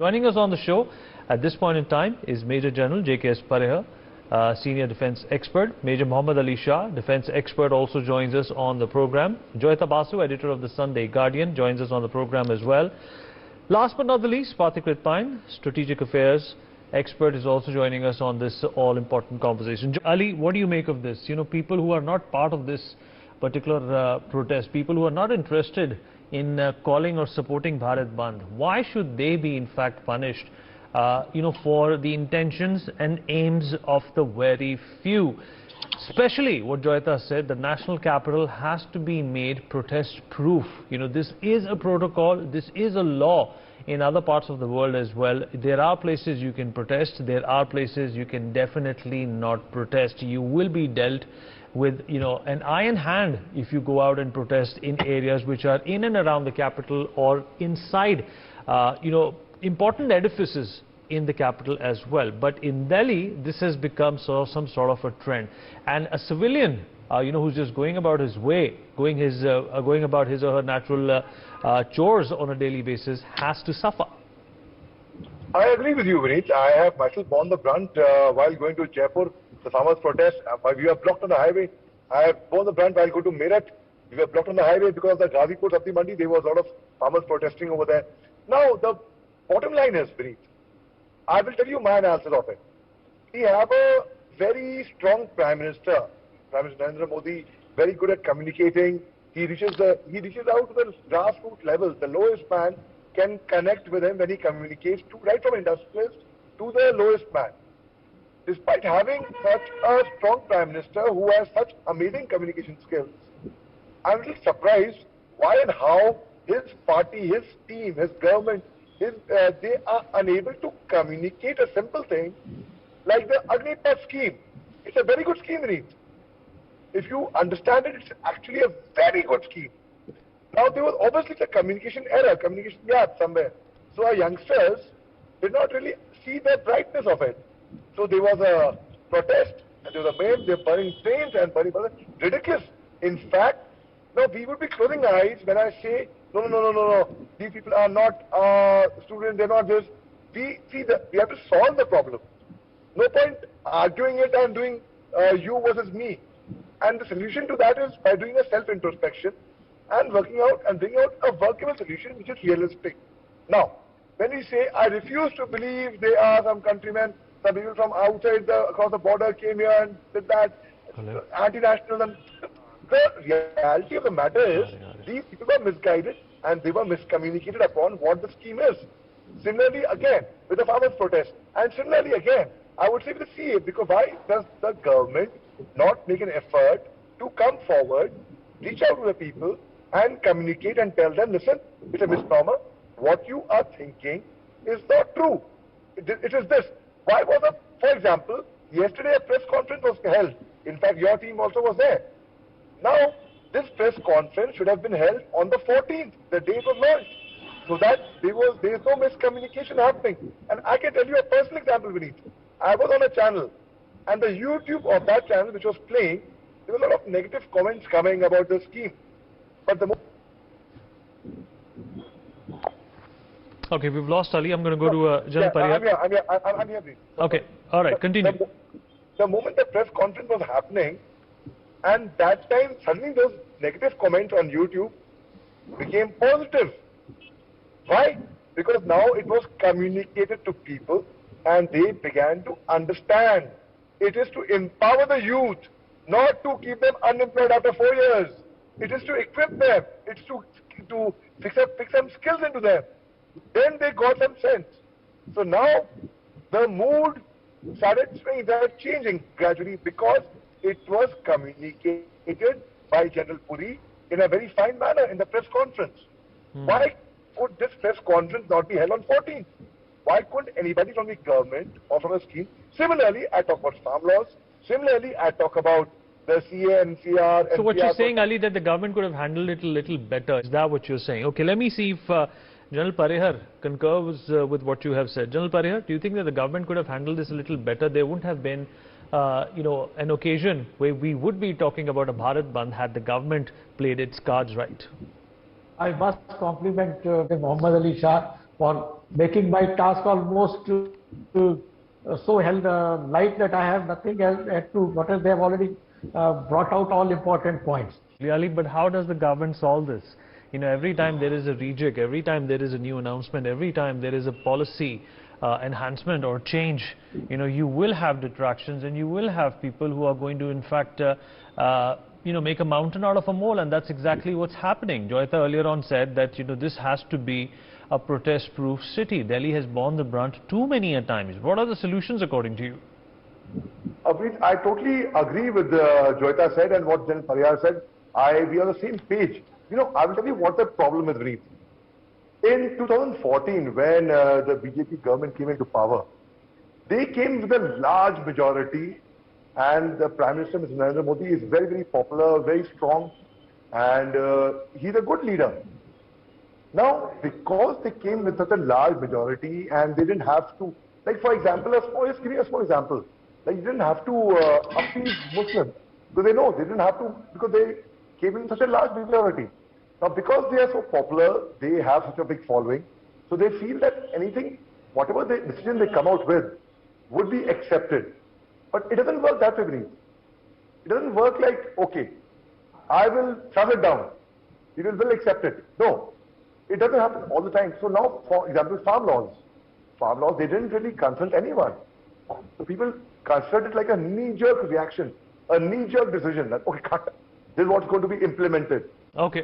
Joining us on the show at this point in time is Major General J.K.S. Parehar, Senior Defence Expert. Major Maj Ali Shah, Defence Expert, also joins us on the program. Joyita Basu, Editor of the Sunday Guardian, joins us on the program as well. Last but not the least, Pathik Ritpine, Strategic Affairs Expert, is also joining us on this all-important conversation. Ali, what do you make of this? You know, people who are not part of this particular protest, people who are not interested in calling or supporting Bharat Bandh, why should they be in fact punished, for the intentions and aims of the very few? Especially what Joyita said, the national capital has to be made protest proof. You know, this is a protocol, this is a law in other parts of the world as well. There are places you can protest, there are places you can definitely not protest. You will be dealt with, an iron hand if you go out and protest in areas which are in and around the capital or inside, important edifices in the capital as well. But in Delhi, this has become some sort of a trend. And a civilian, who's just going about his way, going about his or her natural chores on a daily basis, has to suffer. I agree with you, Vineet. I have myself borne the brunt while going to Jaipur. The farmers' protest, we were blocked on the highway. I have borne the brunt while going to Meerut. We were blocked on the highway because of the Ghazipur Sabzi Mandi. There was a lot of farmers protesting over there. Now, the bottom line is, Vineet, I will tell you my analysis of it. We have a very strong Prime Minister, Prime Minister Narendra Modi, very good at communicating. He reaches out to the grassroots level. The lowest man can connect with him when he communicates, right from industrialist to the lowest man. Despite having such a strong Prime Minister who has such amazing communication skills, I'm a little surprised why and how his party, his team, his government, they are unable to communicate a simple thing like the Agnipath scheme. It's a very good scheme, Vineet. If you understand it, it's actually a very good scheme. Now, there was obviously a communication error, communication gap somewhere. So our youngsters did not really see the brightness of it. So there was a protest, and there was a meme, they were burning trains and burning, ridiculous. In fact, now we would be closing our eyes when I say, no, these people are not students, they're not this. We have to solve the problem. No point arguing it and doing you versus me. And the solution to that is by doing a self-introspection and working out and bringing out a workable solution which is realistic. Now, when we say, I refuse to believe there are some countrymen, some people from outside across the border came here and did that, anti-nationalism. The reality of the matter is, these people were misguided and they were miscommunicated upon what the scheme is. Similarly, again, with the farmers' protest, and similarly again, I would say with the CA, because why does the government not make an effort to come forward, reach out to the people and communicate and tell them, listen, it's a misnomer, what you are thinking is not true. It is this. Why was for example, yesterday a press conference was held. In fact, your team also was there. Now, this press conference should have been held on the 14th, the day it was launched, so that there is no miscommunication happening. And I can tell you a personal example, Vineet. I was on a channel, and the YouTube of that channel which was playing, there were a lot of negative comments coming about the scheme. But the Okay, we've lost Ali. I'm going to go to General Parehar. I'm here, please. Okay, all right, continue. The moment the press conference was happening, and that time suddenly those negative comments on YouTube became positive. Why? Because now it was communicated to people and they began to understand. It is to empower the youth, not to keep them unemployed after 4 years. It is to equip them. It's to fix some skills into them. Then they got some sense. So now the mood started changing gradually because it was communicated by General Puri in a very fine manner in the press conference. Why could this press conference not be held on 14th? Why couldn't anybody from the government or from the scheme? Similarly, I talk about farm laws. Similarly, I talk about the CA and CR. So what you're saying, Ali, that the government could have handled it a little better. Is that what you're saying? Okay, let me see if General Parehar concurs with what you have said. General Parehar, do you think that the government could have handled this a little better? There wouldn't have been, an occasion where we would be talking about a Bharat Bandh had the government played its cards right. I must compliment Maj Ali Shah for making my task almost so held light that I have nothing else to add to what they have already brought out all important points. Ali, but how does the government solve this? You know, every time there is a rejig, every time there is a new announcement, every time there is a policy enhancement or change, you know, you will have detractions and you will have people who are going to, in fact, you know, make a mountain out of a mole, and that's exactly what's happening. Joyita earlier on said that, you know, this has to be a protest-proof city. Delhi has borne the brunt too many a times. What are the solutions according to you? I totally agree with Joyita said and what Jan Pariyar said. We are on the same page. You know, I will tell you what the problem is, Vineet. In 2014, when the BJP government came into power, they came with a large majority, and the Prime Minister, Mr. Narendra Modi, is very, very popular, very strong, and he's a good leader. Now, because they came with such a large majority and they didn't have to, like for example, just give me a small example. Like you didn't have to appease Muslims. So they know they didn't have to because they came in such a large majority. Now, because they are so popular, they have such a big following. So they feel that anything, whatever decision they come out with, would be accepted. But it doesn't work that way, Vineet. It doesn't work like, okay, I will shove it down. You will accept it. No, it doesn't happen all the time. So now, for example, farm laws. Farm laws, they didn't really consult anyone. So people considered it like a knee-jerk reaction, a knee-jerk decision that, okay, cut. This is what's going to be implemented. Okay.